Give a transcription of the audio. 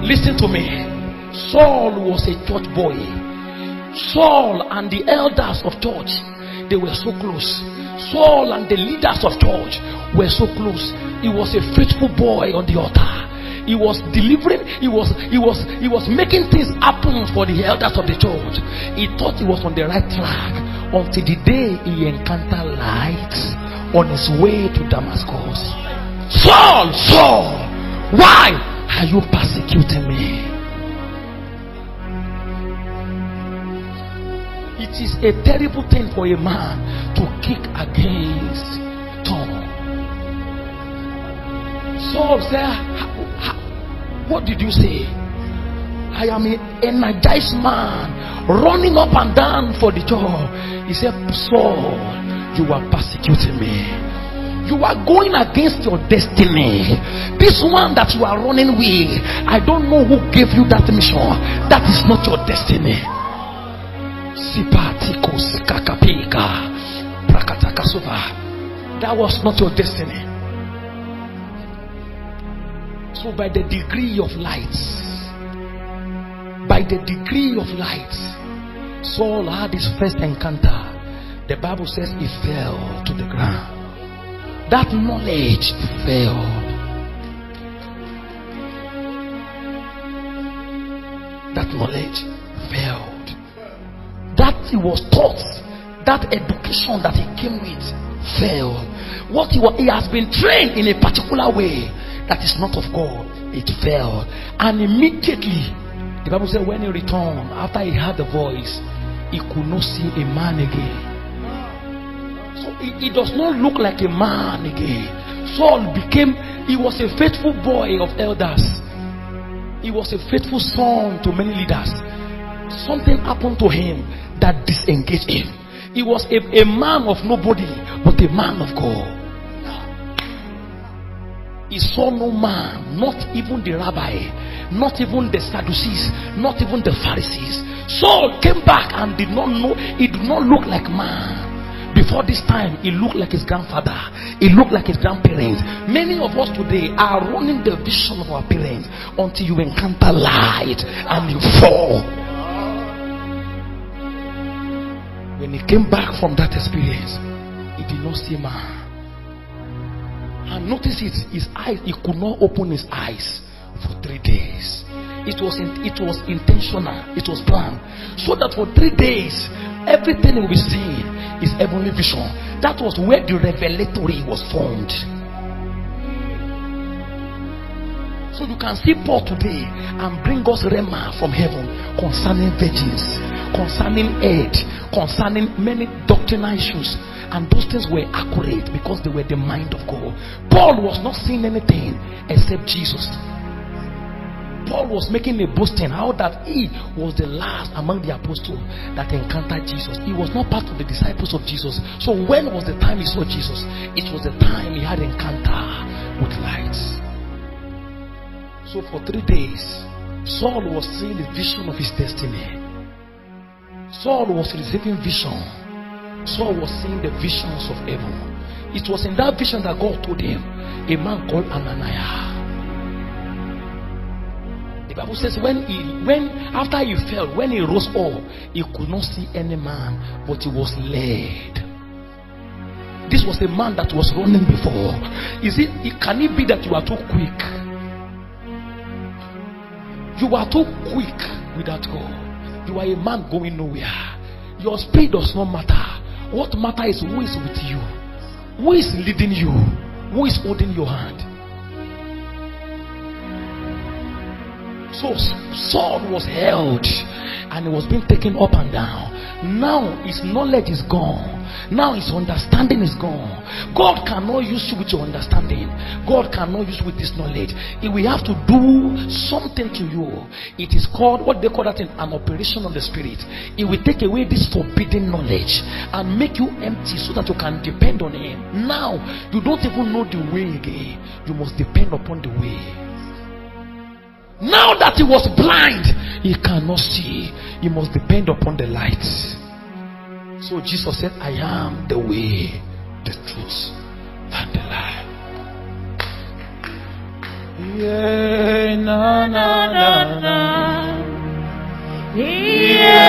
Listen to me. Saul was a church boy. Saul and the elders of church, they were so close. Saul and the leaders of church were so close. He was a faithful boy on the altar. He was delivering, he was making things happen for the elders of the church. He thought he was on the right track until the day he encountered light on his way to Damascus. Saul, Saul, why are you persecuting me? It is a terrible thing for a man to kick against Tom. Saul said, what did you say? I am an energized man, running up and down for the job. He said, Saul, you are persecuting me. You are going against your destiny. This one that you are running with, I don't know who gave you that mission. That is not your destiny. That was not your destiny. So by the degree of light, Saul had his first encounter. The Bible says he fell to the ground. That knowledge failed. That knowledge failed. That he was taught, that education that he came with failed. What he has been trained in a particular way that is not of God, it failed. And immediately, the Bible said when he returned, after he heard the voice, he could not see a man again. So he does not look like a man again. Saul he was a faithful boy of elders. He was a faithful son to many leaders. Something happened to him that disengaged him. He was a man of nobody, but a man of God. He saw no man, not even the rabbi, not even the Sadducees, not even the Pharisees. Saul came back and did not know, he did not look like man. Before this time, he looked like his grandfather, he looked like his grandparents. Many of us today are running the vision of our parents until you encounter light and you fall. When he came back from that experience, he did not see man. And notice it, his eyes, he could not open his eyes for 3 days. It was intentional, it was planned. So that for 3 days, everything he will be seeing is heavenly vision. That was where the revelatory was formed. So you can see Paul today and bring us rhema from heaven concerning virgins, concerning age, concerning many doctrinal issues. And those things were accurate because they were the mind of God. Paul was not seeing anything except Jesus. Paul was making a boasting how that he was the last among the apostles that encountered Jesus. He was not part of the disciples of Jesus. So when was the time he saw Jesus? It was the time he had encounter with light. So for 3 days, Saul was seeing the vision of his destiny. Saul was receiving vision. Saul was seeing the visions of heaven. It was in that vision that God told him, a man called Ananias. The Bible says after he fell, when he rose up, he could not see any man, but he was led. This was a man that was running before. Can it be that you are too quick? You are too quick without God. You are a man going nowhere. Your speed does not matter. What matters is who is with you, who is leading you, who is holding your hand. So Saul was held and he was being taken up and down. Now his knowledge is gone. Now his understanding is gone. God cannot use you with your understanding. God cannot use you with this knowledge. He will have to do something to you. It is called, what they call that, an operation of the spirit. It will take away this forbidden knowledge and make you empty so that you can depend on him. Now you don't even know the way again. You must depend upon the way. Now that he was blind, he cannot see. He must depend upon the light. So Jesus said, I am the way, the truth, and the life. Yeah, na na na na. Yeah.